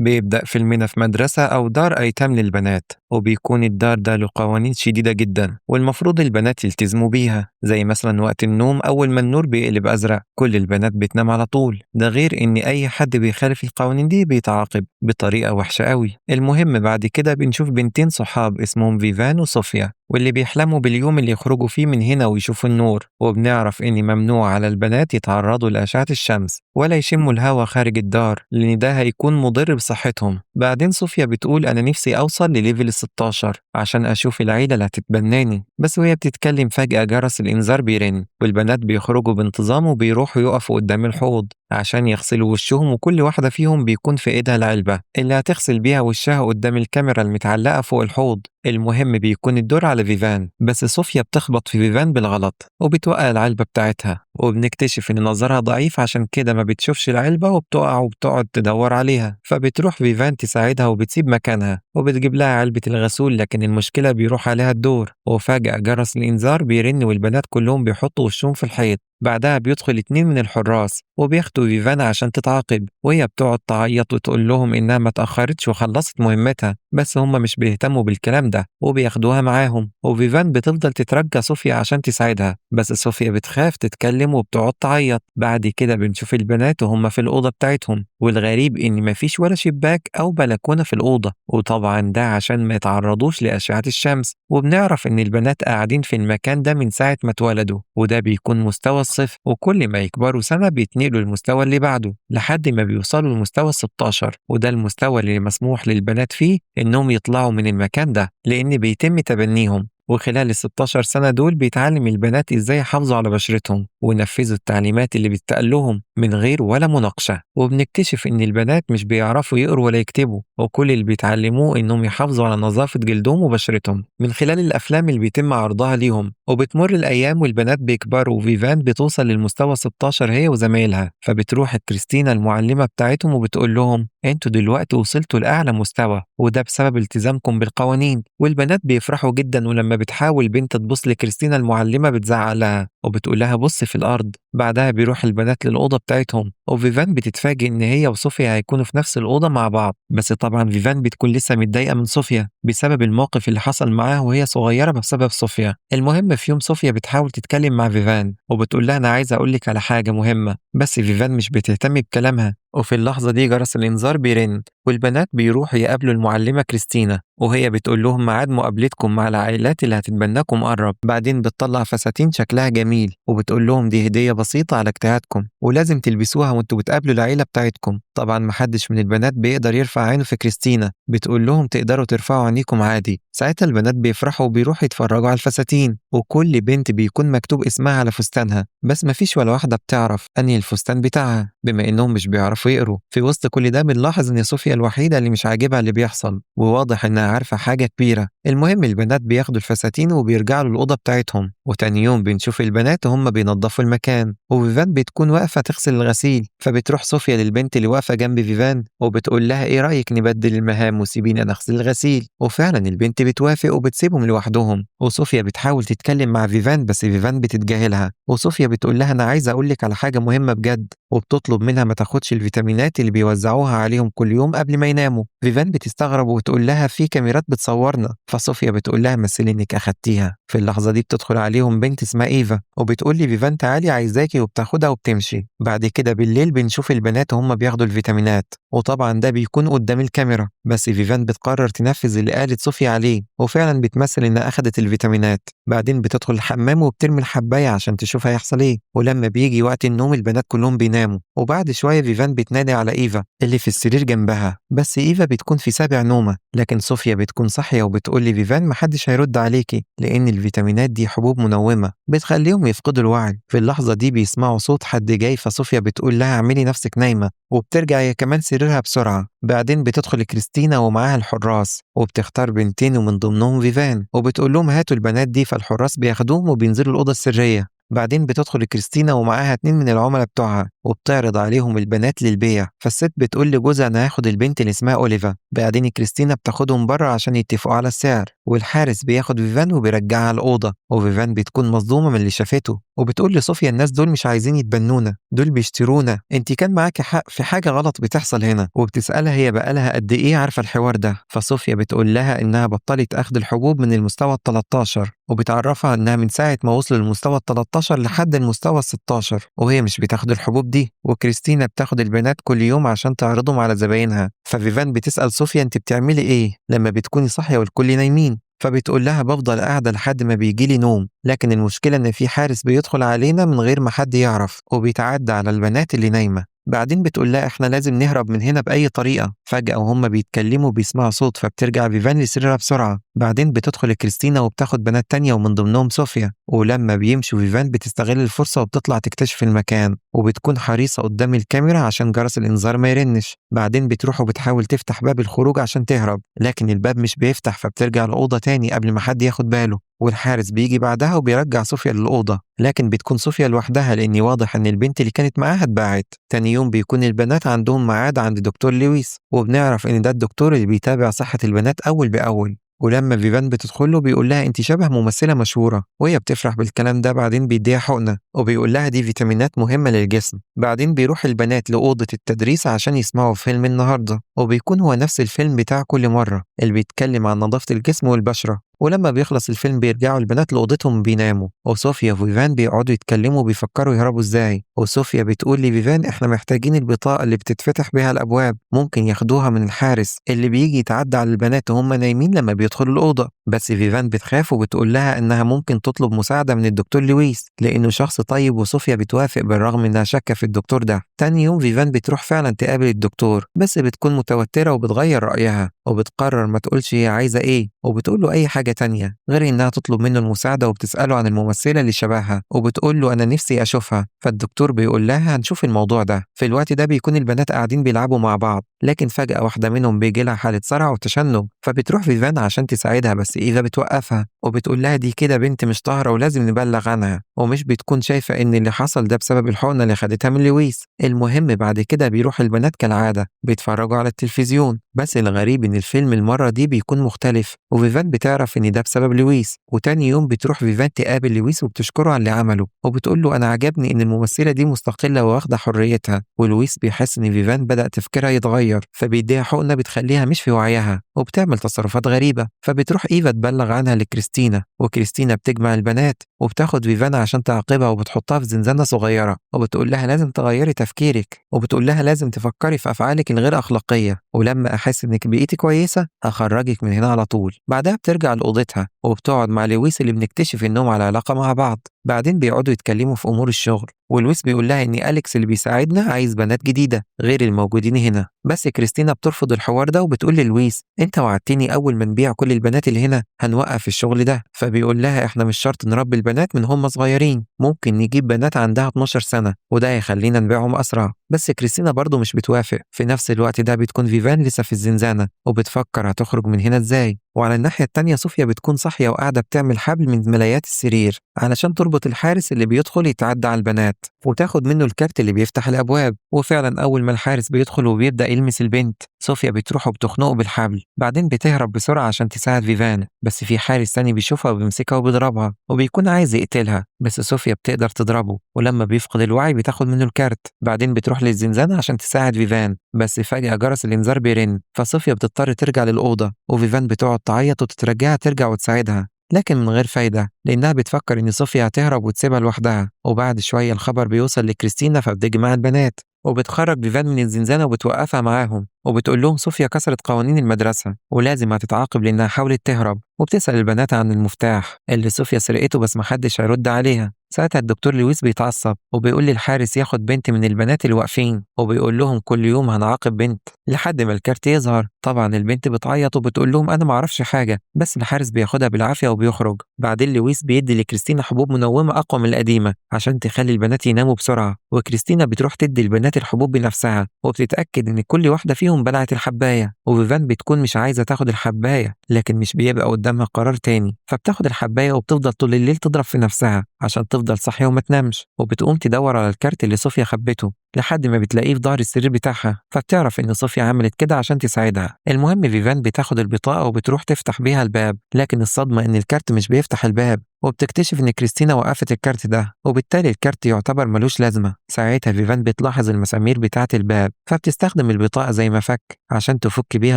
بيبدأ فيلمنا في مدرسة أو دار أيتام للبنات، وبيكون الدار ده له قوانين شديدة جدا والمفروض البنات يلتزموا بيها، زي مثلا وقت النوم أول ما النور بيقلب أزرق كل البنات بتنام على طول. ده غير إن أي حد بيخالف القوانين دي بيتعاقب بطريقة وحشة قوي. المهم بعد كده بنشوف بنتين صحاب اسمهم فيفان وصوفيا، واللي بيحلموا باليوم اللي يخرجوا فيه من هنا ويشوفوا النور، وبنعرف إن ممنوع على البنات يتعرضوا لأشعة الشمس ولا يشموا الهواء خارج الدار لأن ده هيكون مضر بصحتهم. بعدين صوفيا بتقول أنا نفسي أوصل لليفل 16 عشان أشوف العيلة اللي هتتبناني، بس وهي بتتكلم فجأة جرس الإنذار بيرن والبنات بيخرجوا بانتظام وبيروحوا يقفوا قدام الحوض عشان يغسلوا وشهم، وكل واحدة فيهم بيكون في إيدها العلبة اللي هتغسل بيها وشها قدام الكاميرا المتعلقة فوق الحوض. المهم بيكون الدور على فيفان، بس صوفيا بتخبط في فيفان بالغلط وبتوقع العلبة بتاعتها، وبنكتشف إن نظرها ضعيف عشان كده ما بتشوفش العلبة وبتقع وبتقعد تدور عليها. فبتروح فيفان تساعدها وبتسيب مكانها وبتجيب لها علبة الغسول، لكن المشكلة بيروح عليها الدور وفجأة جرس الإنذار بيرن والبنات كلهم بيحطوا وشهم في الحيط. بعدها بيدخل 2 من الحراس وبياخدوا فيفان عشان تتعاقب، وهي بتقعد تعيط وتقول لهم إنها ما تأخرتش وخلصت مهمتها، بس هم مش بيهتموا بالكلام ده وبياخدوها معاهم. وفيفان بتفضل تترجى صوفيا عشان تساعدها، بس صوفيا بتخاف تتكلم وبتقعد تعيط. بعد كده بنشوف البنات وهم في الأوضة بتاعتهم، والغريب إن مفيش ولا شباك أو بلكونة في الأوضة، وطبعا ده عشان ما يتعرضوش لأشعة الشمس. وبنعرف إن البنات قاعدين في المكان ده من ساعة ما اتولدوا، وده بيكون مستوى الصفر، وكل ما يكبروا سنة بيتنقلوا المستوى اللي بعده لحد ما بيوصلوا لمستوى 16، وده المستوى اللي مسموح للبنات فيه إنهم يطلعوا من المكان ده لأن بيتم تبنيهم. وخلال ال16 سنة دول بيتعلم البنات إزاي يحافظوا على بشرتهم وينفذوا التعليمات اللي بتتقال لهم من غير ولا مناقشة. وبنكتشف إن البنات مش بيعرفوا يقروا ولا يكتبوا، وكل اللي بيتعلموه إنهم يحافظوا على نظافة جلدهم وبشرتهم من خلال الأفلام اللي بيتم عرضها ليهم. وبتمر الأيام والبنات بيكبروا وفيفان بتوصل للمستوى 16 هي وزمايلها، فبتروح كريستينا المعلمة بتاعتهم وبتقول لهم انتوا دلوقتي وصلتوا لأعلى مستوى وده بسبب التزامكم بالقوانين. والبنات بيفرحوا جدا، ولما بتحاول بنت تبص لكريستينا المعلمة بتزعق لها وبتقول لها بص في الأرض. بعدها بيروح البنات للأوضة بتاعتهم، وفيفان بتتفاجئ إن هي وصوفيا هيكونوا في نفس الأوضة مع بعض، بس طبعا فيفان بتكون لسه متضايقة من صوفيا بسبب الموقف اللي حصل معاها وهي صغيرة بسبب صوفيا. المهم في يوم صوفيا بتحاول تتكلم مع فيفان وبتقول لها أنا عايزة أقولك على حاجة مهمة، بس فيفان مش بتهتم بكلامها. وفي اللحظة دي جرس الإنذار بيرن والبنات بيروحوا يقابلوا المعلمة كريستينا، وهي بتقول لهم ميعاد مقابلتكم مع العائلات اللي هتتبناكم قرب. بعدين بتطلع فساتين شكلها جميل وبتقول لهم دي هدية بسيطة على اجتهادكم ولازم تلبسوها وانتوا بتقابلوا العيلة بتاعتكم. طبعا محدش من البنات بيقدر يرفع عينه في كريستينا، بتقول لهم تقدروا ترفعوا عينيكم عادي. ساعتها البنات بيفرحوا وبيروحوا يتفرجوا على الفساتين، وكل بنت بيكون مكتوب اسمها على فستانها، بس مفيش ولا واحدة بتعرف أنهي الفستان بتاعها بما إنهم مش بيعرفوا يقروا. في وسط كل ده بنلاحظ إن صوفيا الوحيدة اللي مش عاجبها اللي بيحصل، وواضح إنها عارفة حاجة كبيرة. المهم البنات بياخدوا الفساتين وبيرجعوا للأوضة بتاعتهم، وتاني يوم بنشوف البنات وهم بينظفوا المكان وفيفان بتكون واقفة تغسل الغسيل. فبتروح صوفيا للبنت اللي واقفة جنب فيفان وبتقول لها إيه رأيك نبدل المهام وسيبينا نغسل الغسيل. وفعلا البنت بتوافق وبتسيبهم لوحدهم، وصوفيا بتحاول تتكلم مع فيفان بس فيفان بتتجاهلها، وصوفيا بتقول لها أنا عايزة أقولك على حاجة مهمة بجد، وبتطلب منها ما تاخدش الفيتامينات اللي بيوزعوها عليهم كل يوم قبل ما يناموا. فيفان بتستغرب وتقول لها في كاميرات بتصورنا، فصوفيا بتقول لها مثلي انك اخدتيها. في اللحظه دي بتدخل عليهم بنت اسمها ايفا وبتقول لي فيفان تعالي عايزاكي، وبتاخدها وبتمشي. بعد كده بالليل بنشوف البنات وهم بياخدوا الفيتامينات، وطبعا ده بيكون قدام الكاميرا، بس فيفان بتقرر تنفذ اللي قالت صوفيا عليه وفعلا بتمثل انها اخدت الفيتامينات. بعدين بتدخل الحمام وبترمي الحبايه عشان تشوف هيحصل ايه، ولما بيجي وقت النوم البنات كلهم بيناموا. وبعد شويه فيفان بتنادي على ايفا اللي في السرير جنبها، بس ايفا بتكون في سابع نومه، لكن صوفيا بتكون صاحيه وبتقول لي فيفان محدش هيرد عليكي لان الفيتامينات دي حبوب منومه بتخليهم يفقدوا الوعي. في اللحظه دي بيسمعوا صوت حد جاي، فصوفيا بتقول لها اعملي نفسك نايمه وبترجع هي كمان سريرها بسرعه. بعدين بتدخل كريستينا ومعاها الحراس وبتختار بنتين ومن ضمنهم فيفان وبتقول لهم هاتوا البنات دي، فالحراس بياخدوهم وبينزلوا الاوضه السريه. بعدين بتدخل كريستينا ومعاها 2 من العملاء بتوعها وبتعرض عليهم البنات للبيع. فالست بتقول لجوزها أنا هاخد البنت اللي اسمها أوليفا. بعدين كريستينا بتاخدهم بره عشان يتفقوا على السعر، والحارس بياخد فيفان وبيرجعها الأوضة، وفيفان بتكون مصدومة من اللي شافته وبتقول لصوفيا الناس دول مش عايزين يتبنونا، دول بيشترونا، انت كان معاكي حق، في حاجة غلط بتحصل هنا. وبتسألها هي بقالها قد ايه عارفة الحوار ده، فصوفيا بتقول لها انها بطلت اخد الحبوب من المستوى ال 13، وبتعرفها انها من ساعة ما وصلوا للمستوى ال 13 لحد المستوى ال 16 وهي مش بتاخد الحبوب دي. وكريستينا بتاخد البنات كل يوم عشان تعرضهم على زباينها. ففيفان بتسأل صوفيا انت بتعملي ايه لما بتكوني صاحية والكل نايمين؟ فبتقول لها بفضل قاعدة لحد ما بيجيلي نوم، لكن المشكلة إن في حارس بيدخل علينا من غير ما حد يعرف وبيتعدى على البنات اللي نايمة. بعدين بتقول لها إحنا لازم نهرب من هنا بأي طريقة. فجأة وهم بيتكلموا بيسمعوا صوت، فبترجع فيفان لسريرها بسرعة. بعدين بتدخل كريستينا وبتاخد بنات تانية ومن ضمنهم صوفيا. ولما بيمشوا فيفان بتستغل الفرصة وبتطلع تكتشف المكان، وبتكون حريصة قدام الكاميرا عشان جرس الإنذار ما يرنش. بعدين بتروح وبتحاول تفتح باب الخروج عشان تهرب، لكن الباب مش بيفتح، فبترجع الأوضة تاني قبل ما حد ياخد باله. والحارس بيجي بعدها وبيرجع صوفيا للأوضة، لكن بتكون صوفيا لوحدها لأن واضح إن البنت اللي كانت معاها اتباعت. تاني يوم بيكون البنات عندهم ميعاد عند دكتور لويس، وبنعرف إن ده الدكتور اللي بيتابع صحة البنات أول بأول. ولما فيفان بتدخله بيقول لها انت شبه ممثلة مشهورة، وهي بتفرح بالكلام ده. بعدين بيديها حقنة وبيقول لها دي فيتامينات مهمة للجسم. بعدين بيروح البنات لأوضة التدريس عشان يسمعوا فيلم النهاردة، وبيكون هو نفس الفيلم بتاع كل مرة اللي بيتكلم عن نظافة الجسم والبشرة. ولما بيخلص الفيلم بيرجعوا البنات لأوضتهم بيناموا، وصوفيا وفيفان بيقعدوا يتكلموا وبيفكروا يهربوا ازاي. وصوفيا بتقول لفيفان احنا محتاجين البطاقة اللي بتتفتح بيها الأبواب، ممكن ياخدوها من الحارس اللي بيجي يتعدى على البنات وهم نايمين لما بيدخلوا الأوضة. بس فيفان بتخاف وبتقول لها انها ممكن تطلب مساعدة من الدكتور لويس لأنه شخص طيب، وصوفيا بتوافق بالرغم انها شاكة في الدكتور ده. تاني يوم فيفان بتروح فعلا تقابل الدكتور، بس بتكون متوترة وبتغير رأيها وبتقرر ما تقولش هي عايزة ايه، وبتقول له أي حاجة تانية غير إنها تطلب منه المساعدة. وبتسأله عن الممثلة اللي شبهها وبتقول له أنا نفسي أشوفها. فالدكتور بيقول لها هنشوف الموضوع ده. في الوقت ده بيكون البنات قاعدين بيلعبوا مع بعض، لكن فجأة واحدة منهم بيجي لها حالة صرع وتشنج، فبتروح فيفان عشان تساعدها، بس إيفا بتوقفها وبتقول لها دي كده بنت مش طاهرة ولازم نبلغ عنها، ومش بتكون شايفة إن اللي حصل ده بسبب الحقنة اللي خدتها من لويس. المهم بعد كده بيروح البنات كالعادة بيتفرجوا على التلفزيون، بس الغريب إن الفيلم المرة دي بيكون مختلف، وفيفان بتعرف إن ده بسبب لويس. وتاني يوم بتروح فيفان تقابل لويس وبتشكره على اللي عمله، وبتقول له أنا عجبني إن الممثلة دي مستقلة وواخدة حريتها. ولويس بيحس إن فيفان بدأ تفكيرها يتغير، فبيديها حقنة بتخليها مش في وعيها وبتعمل تصرفات غريبة. فبتروح إيفا تبلغ عنها لكريستينا، وكريستينا بتجمع البنات وبتاخد فيفان عشان تعاقبها وبتحطها في زنزانة صغيرة، وبتقول لها لازم تغيري تفكيرك، وبتقول لها لازم تفكري في أفعالك الغير أخلاقية، ولما أحس إنك بقيتي كويسة هخرجك من هنا على طول. بعدها بترجع لأوضتها وبتقعد مع لويس اللي بنكتشف إنهم على علاقة مع بعض. بعدين بيقعدوا يتكلموا في أمور الشغل، ولويس بيقول لها إن أليكس اللي بيساعدنا عايز بنات جديدة غير الموجودين هنا. بس كريستينا بترفض الحوار ده وبتقول للويس أنت وعدتني أول ما نبيع كل البنات اللي هنا هنوقف الشغل ده. فبيقول لها إحنا مش شرط نربي البنات من هم صغيرين، ممكن نجيب بنات عندها 12 سنة وده هيخلينا نبيعهم أسرع. بس كريستينا برضه مش بتوافق. في نفس الوقت ده بتكون فيفان لسه في الزنزانة وبتفكر هتخرج من هنا إزاي. وعلى الناحية التانية صوفيا بتكون صاحية وقاعدة بتعمل حبل من ملايات السرير علشان تربط الحارس اللي بيدخل يتعدى على البنات وتاخد منه الكارت اللي بيفتح الأبواب. وفعلا أول ما الحارس بيدخل وبيبدأ يلمس البنت صوفيا بتروح وبتخنقه بالحبل. بعدين بتهرب بسرعة عشان تساعد فيفان، بس في حارس تاني بيشوفها وبيمسكها وبيضربها وبيكون عايز يقتلها، بس صوفيا بتقدر تضربه، ولما بيفقد الوعي بتاخد منه الكارت. بعدين بتروح للزنزانة عشان تساعد فيفان، بس فجأة جرس الإنذار بيرن، فصوفيا بتضطر ترجع للأوضة وفيفان بتقعد تعيط وتترجاها ترجع وتساعدها، لكن من غير فايدة لأنها بتفكر إن صوفيا هتهرب وتسيبها لوحدها. وبعد شوية الخبر بيوصل لكريستينا فبتجمع البنات وبتخرج فيفان من الزنزانة وبتوقفها معاهم، وبتقول لهم صوفيا كسرت قوانين المدرسة ولازم هتتعاقب لأنها حاولت تهرب. وبتسأل البنات عن المفتاح اللي صوفيا سرقته بس محدش هيرد عليها. ساعتها الدكتور لويس بيتعصب وبيقول للحارس ياخد بنت من البنات اللي واقفين، وبيقول لهم كل يوم هنعاقب بنت لحد ما الكارت يظهر. طبعا البنت بتعيط وبتقول لهم انا معرفش حاجة، بس الحارس بياخدها بالعافية وبيخرج. بعدين لويس بيدي لكريستينا حبوب منومة أقوى من القديمة عشان تخلي البنات يناموا بسرعة، وكريستينا بتروح تدي البنات الحبوب بنفسها وبتتأكد إن كل واحدة فيهم بلعت الحباية. وفيفان بتكون مش عايزة تاخد الحباية لكن مش بيبقى قدامها قرار تاني، فبتاخد الحباية وبتفضل طول الليل تضرب في نفسها عشان تفضل صاحية وما تنامش، وبتقوم تدور على الكارت اللي صوفيا خبته. لحد ما بتلاقيه في ظهر السرير بتاعها، فبتعرف إن صوفيا عملت كده عشان تساعدها. المهم فيفان بتاخد البطاقة وبتروح تفتح بيها الباب، لكن الصدمة إن الكارت مش بيفتح الباب، وبتكتشف إن كريستينا وقفت الكارت ده، وبالتالي الكارت يعتبر ملوش لازمة. ساعتها فيفان بتلاحظ المسامير بتاعة الباب، فبتستخدم البطاقة زي مفك عشان تفك بيها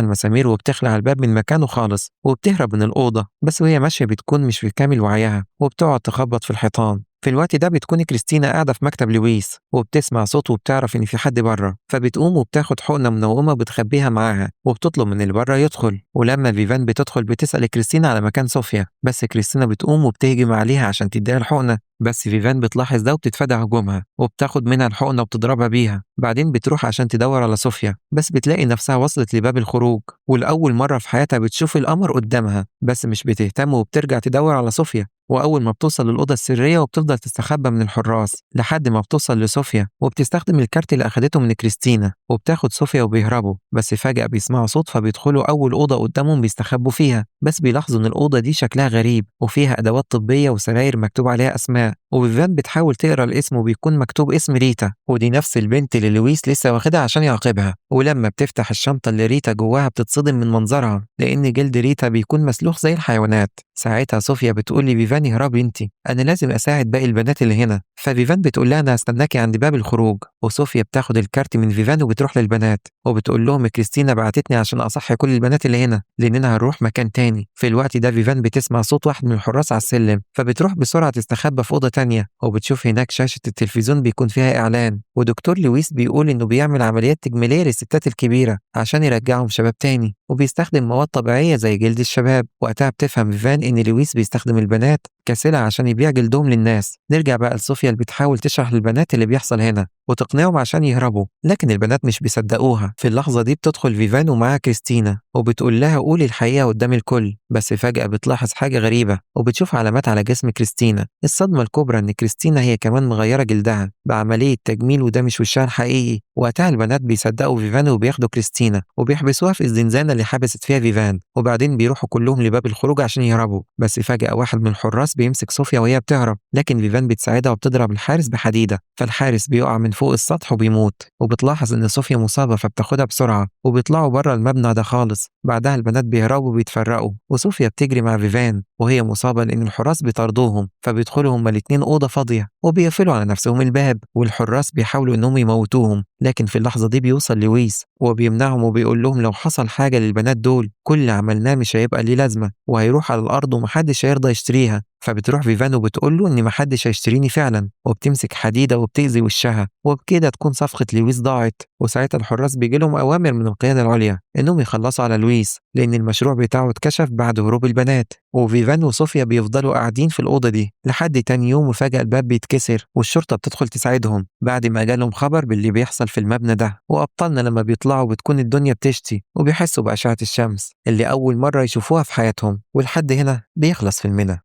المسامير، وبتخلع الباب من مكانه خالص وبتهرب من الأوضة. بس وهي ماشية بتكون مش في كامل وعيها، وبتقعد تخبط في الحيطان. في الوقت ده بتكون كريستينا قاعدة في مكتب لويس، وبتسمع صوت وبتعرف إن في حد بره، فبتقوم وبتاخد حقنة منومة وبتخبيها معاها، وبتطلب من اللي بره يدخل. ولما فيفان بتدخل بتسأل كريستينا على مكان صوفيا، بس كريستينا بتقوم وبتهجم عليها عشان تديها الحقنة. بس فيفان بتلاحظ ده وبتتفادى هجومها، وبتاخد منها الحقنة وبتضربها بيها. بعدين بتروح عشان تدور على صوفيا، بس بتلاقي نفسها وصلت لباب الخروج، ولأول مرة في حياتها بتشوف القمر قدامها، بس مش بتهتم وبترجع تدور على صوفيا. وأول ما بتوصل للأوضة السرية وبتفضل تستخبى من الحراس لحد ما بتوصل لصوفيا، وبتستخدم الكارت اللي أخدته من كريستينا، وبتاخد صوفيا وبيهربوا. بس فجأة بيسمعوا صوت، فبيدخلوا أول أوضة قدامهم بيستخبوا فيها، بس بيلاحظوا إن الأوضة دي شكلها غريب وفيها أدوات طبية وسراير مكتوب عليها أسماء. وفيفان بتحاول تقرا الاسم وبيكون مكتوب اسم ريتا، ودي نفس البنت اللي لويس لسه واخدها عشان يعاقبها. ولما بتفتح الشنطة اللي ريتا جواها بتتصدم من منظرها، لأن جلد ريتا بيكون مسلوخ زي الحيوانات. ساعتها صوفيا بتقول لفيفان اهربي انتي، انا لازم اساعد باقي البنات اللي هنا. ففيفان بتقول لها انا هستناكي عند باب الخروج. وصوفيا بتاخد الكارت من فيفان وبتروح للبنات، وبتقول لهم كريستينا بعتتني عشان اصحي كل البنات اللي هنا لاننا هنروح مكان تاني. في الوقت ده فيفان بتسمع صوت واحد من الحراس على السلم، فبتروح بسرعه تستخبى في اوضه تانية، وبتشوف هناك شاشه التلفزيون بيكون فيها اعلان، ودكتور لويس بيقول انه بيعمل عمليات تجميليه للستات الكبيره عشان يرجعهم شباب تاني، وبيستخدم مواد طبيعيه زي جلد الشباب. وقتها بتفهم فيفان ان لويس بيستخدم البنات كسلعة عشان يبيع جلدهم للناس. نرجع بقى لصوفيا اللي بتحاول تشرح للبنات اللي بيحصل هنا وتقنعهم عشان يهربوا، لكن البنات مش بيصدقوها. في اللحظة دي بتدخل فيفان ومعاها كريستينا، وبتقول لها قولي الحقيقة قدام الكل. بس فجأة بتلاحظ حاجة غريبة، وبتشوف علامات على جسم كريستينا. الصدمة الكبرى إن كريستينا هي كمان مغيرة جلدها بعملية تجميل، وده مش وشها الحقيقي. وقتها البنات بيصدقوا فيفان وبياخدوا كريستينا وبيحبسوها في الزنزانة اللي حبست فيها فيفان، وبعدين بيروحوا كلهم لباب الخروج عشان يهربوا. بس فجأة واحد من الحراس بيمسك صوفيا وهي بتهرب، لكن فيفان بتساعدها وبتضرب الحارس بحديدة، فالحارس بيقع من فوق السطح وبيموت. وبتلاحظ إن صوفيا مصابة فبتاخدها بسرعة، وبيطلعوا بره المبنى ده خالص. بعدها البنات بيهربوا وبيتفرقوا، وصوفيا بتجري مع فيفان وهي مصابة لأن الحراس بيطاردوهم. فبيدخلوا هما الاتنين أوضة فاضية وبيقفلوا على نفسهم الباب، والحراس بيحاولوا إنهم يموتوهم. لكن في اللحظة دي بيوصل لويس وبيمنعهم وبيقول لهم لو حصل حاجة للبنات دول كل اللي عملناه مش هيبقى ليه لازمة، وهيروح على الأرض ومحدش هيرضى يشتريها. فبتروح فيفان وبتقول له إن محدش هيشتريني فعلا، وبتمسك حديدة وبتأذي وشها، وبكده تكون صفقة لويس ضاعت. وساعتها الحراس بيجيلهم أوامر من القيادة العليا إنهم يخلصوا على لويس لأن المشروع بتاعه اتكشف بعد هروب البنات. وفيفان وصوفيا بيفضلوا قاعدين في الأوضة دي لحد تاني يوم، وفجأة الباب بيتكسر والشرطة بتدخل تساعدهم بعد ما جالهم خبر باللي بيحصل في المبنى ده. وأبطالنا لما بيطلعوا بتكون الدنيا بتشتي وبيحسوا بأشعة الشمس اللي أول مرة يشوفوها في حياتهم. ولحد هنا بيخلص فيلمنا.